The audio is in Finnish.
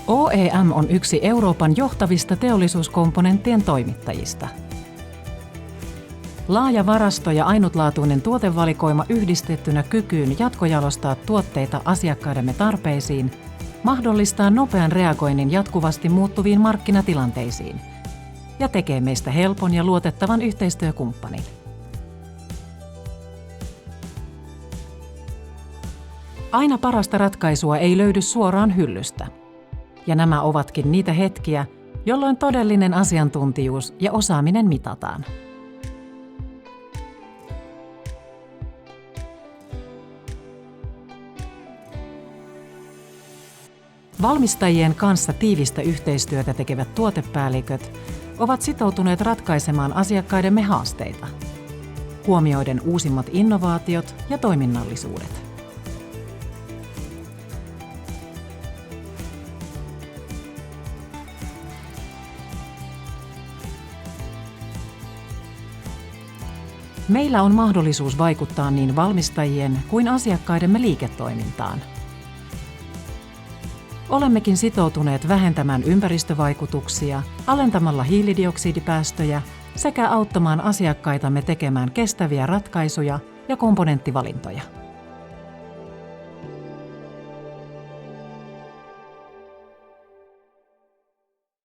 OEM on yksi Euroopan johtavista teollisuuskomponenttien toimittajista. Laaja varasto ja ainutlaatuinen tuotevalikoima yhdistettynä kykyyn jatkojalostaa tuotteita asiakkaidemme tarpeisiin mahdollistaa nopean reagoinnin jatkuvasti muuttuviin markkinatilanteisiin ja tekee meistä helpon ja luotettavan yhteistyökumppanin. Aina parasta ratkaisua ei löydy suoraan hyllystä. Ja nämä ovatkin niitä hetkiä, jolloin todellinen asiantuntijuus ja osaaminen mitataan. Valmistajien kanssa tiivistä yhteistyötä tekevät tuotepäälliköt ovat sitoutuneet ratkaisemaan asiakkaidemme haasteita, huomioiden uusimmat innovaatiot ja toiminnallisuudet. Meillä on mahdollisuus vaikuttaa niin valmistajien kuin asiakkaidemme liiketoimintaan. Olemmekin sitoutuneet vähentämään ympäristövaikutuksia, alentamalla hiilidioksidipäästöjä sekä auttamaan asiakkaitamme tekemään kestäviä ratkaisuja ja komponenttivalintoja.